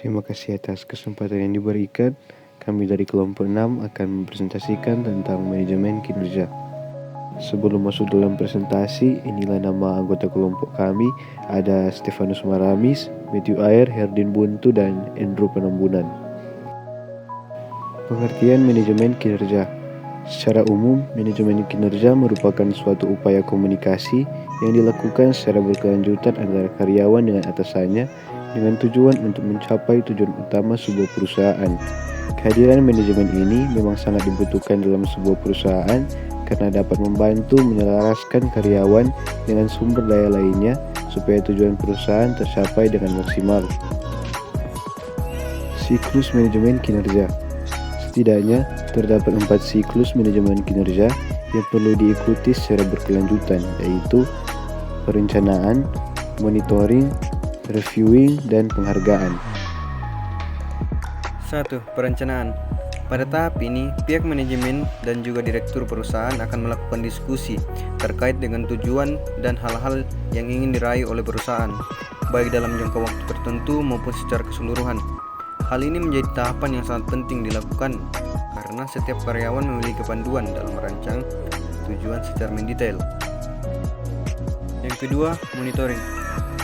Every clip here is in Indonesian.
Terima kasih atas kesempatan yang diberikan. Kami dari kelompok 6 akan mempresentasikan tentang manajemen kinerja. Sebelum masuk dalam presentasi, inilah nama anggota kelompok kami. Ada Stefanus Maramis, Matthew Ayer, Herdin Buntu, dan Andrew Penambunan. Pengertian manajemen kinerja. Secara umum, manajemen kinerja merupakan suatu upaya komunikasi yang dilakukan secara berkelanjutan antara karyawan dengan atasannya dengan tujuan untuk mencapai tujuan utama sebuah perusahaan. Kehadiran manajemen ini memang sangat dibutuhkan dalam sebuah perusahaan karena dapat membantu menyelaraskan karyawan dengan sumber daya lainnya supaya tujuan perusahaan tercapai dengan maksimal. Siklus manajemen kinerja. Setidaknya terdapat 4 siklus manajemen kinerja yang perlu diikuti secara berkelanjutan, yaitu perencanaan, monitoring, reviewing, dan penghargaan. 1. Perencanaan. Pada tahap ini, pihak manajemen dan juga direktur perusahaan akan melakukan diskusi terkait dengan tujuan dan hal-hal yang ingin diraih oleh perusahaan, baik dalam jangka waktu tertentu maupun secara keseluruhan. Hal ini menjadi tahapan yang sangat penting dilakukan karena setiap karyawan memiliki panduan dalam merancang tujuan secara mendetail. Yang kedua, monitoring.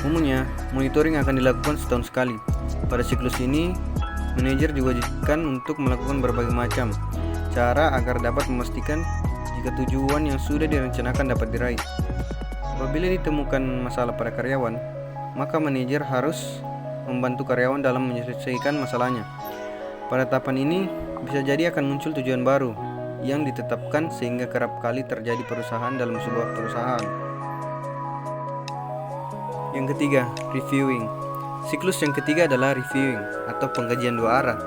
Umumnya, monitoring akan dilakukan setahun sekali. Pada siklus ini, manajer diwajibkan untuk melakukan berbagai macam cara agar dapat memastikan jika tujuan yang sudah direncanakan dapat diraih. Apabila ditemukan masalah pada karyawan, maka manajer harus membantu karyawan dalam menyelesaikan masalahnya. Pada tahapan ini, bisa jadi akan muncul tujuan baru yang ditetapkan sehingga kerap kali terjadi perusahaan dalam sebuah perusahaan. Yang ketiga, reviewing. Siklus yang ketiga adalah reviewing atau pengkajian dua arah.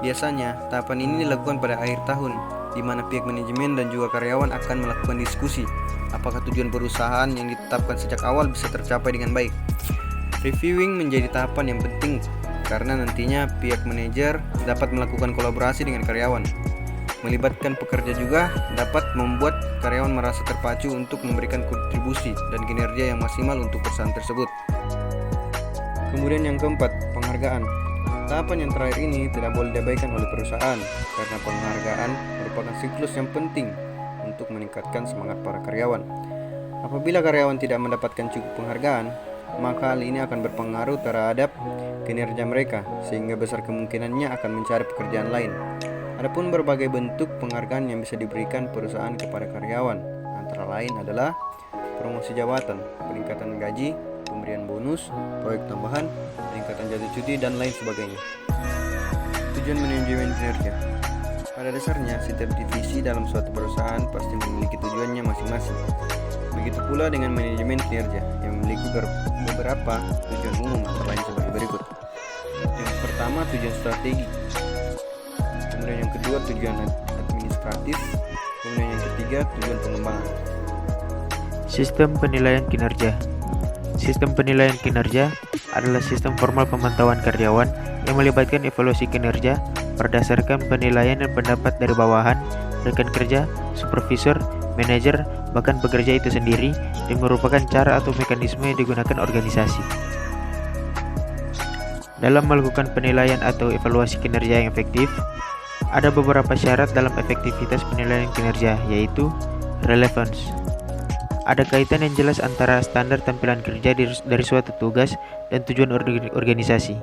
Biasanya, tahapan ini dilakukan pada akhir tahun, di mana pihak manajemen dan juga karyawan akan melakukan diskusi apakah tujuan perusahaan yang ditetapkan sejak awal bisa tercapai dengan baik. Reviewing menjadi tahapan yang penting karena nantinya pihak manajer dapat melakukan kolaborasi dengan karyawan. Melibatkan pekerja juga dapat membuat karyawan merasa terpacu untuk memberikan kontribusi dan kinerja yang maksimal untuk perusahaan tersebut. Kemudian yang keempat, penghargaan. Tahapan yang terakhir ini tidak boleh diabaikan oleh perusahaan karena penghargaan merupakan siklus yang penting untuk meningkatkan semangat para karyawan. Apabila karyawan tidak mendapatkan cukup penghargaan, maka hal ini akan berpengaruh terhadap kinerja mereka sehingga besar kemungkinannya akan mencari pekerjaan lain. Adapun berbagai bentuk penghargaan yang bisa diberikan perusahaan kepada karyawan antara lain adalah promosi jabatan, peningkatan gaji, pemberian bonus, proyek tambahan, peningkatan jatuh cuti, dan lain sebagainya. Tujuan manajemen kinerja. Pada dasarnya, setiap divisi dalam suatu perusahaan pasti memiliki tujuannya masing-masing. Begitu pula dengan manajemen kinerja yang memiliki beberapa tujuan umum antara lain sebagai berikut. Yang pertama, tujuan strategi. Kemudian yang kedua, tujuan administratif. Kemudian yang ketiga, tujuan pengembangan. Sistem penilaian kinerja. Sistem penilaian kinerja adalah sistem formal pemantauan karyawan yang melibatkan evaluasi kinerja berdasarkan penilaian dan pendapat dari bawahan, rekan kerja, supervisor, manajer, bahkan pekerja itu sendiri, dan merupakan cara atau mekanisme yang digunakan organisasi. Dalam melakukan penilaian atau evaluasi kinerja yang efektif, ada beberapa syarat dalam efektivitas penilaian kinerja, yaitu relevance. Ada kaitan yang jelas antara standar tampilan kerja dari suatu tugas dan tujuan organisasi.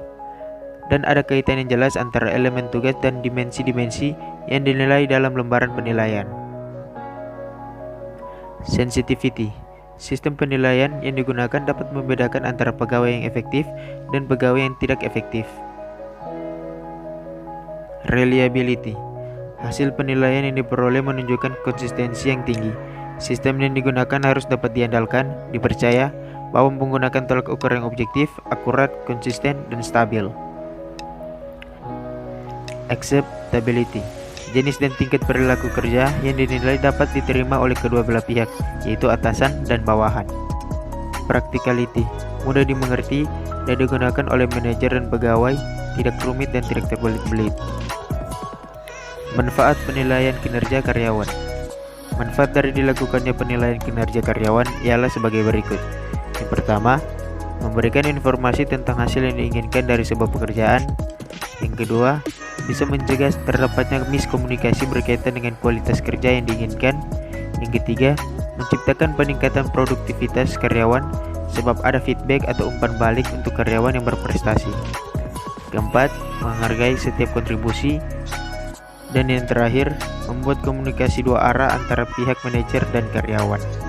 Dan ada kaitan yang jelas antara elemen tugas dan dimensi-dimensi yang dinilai dalam lembaran penilaian. Sensitivity. Sistem penilaian yang digunakan dapat membedakan antara pegawai yang efektif dan pegawai yang tidak efektif. Reliability. Hasil penilaian yang diperoleh menunjukkan konsistensi yang tinggi. Sistem yang digunakan harus dapat diandalkan, dipercaya, bahwa menggunakan tolak ukur yang objektif, akurat, konsisten, dan stabil. Acceptability. Jenis dan tingkat perilaku kerja yang dinilai dapat diterima oleh kedua belah pihak, yaitu atasan dan bawahan. Practicality. Mudah dimengerti dan digunakan oleh manajer dan pegawai, tidak rumit dan tidak terbelit-belit. Manfaat penilaian kinerja karyawan. Manfaat dari dilakukannya penilaian kinerja karyawan ialah sebagai berikut. Yang pertama, memberikan informasi tentang hasil yang diinginkan dari sebuah pekerjaan. Yang kedua, bisa mencegah terdapatnya miskomunikasi berkaitan dengan kualitas kerja yang diinginkan. Yang ketiga, menciptakan peningkatan produktivitas karyawan sebab ada feedback atau umpan balik untuk karyawan yang berprestasi. Keempat, menghargai setiap kontribusi. Dan yang terakhir, membuat komunikasi dua arah antara pihak manajer dan karyawan.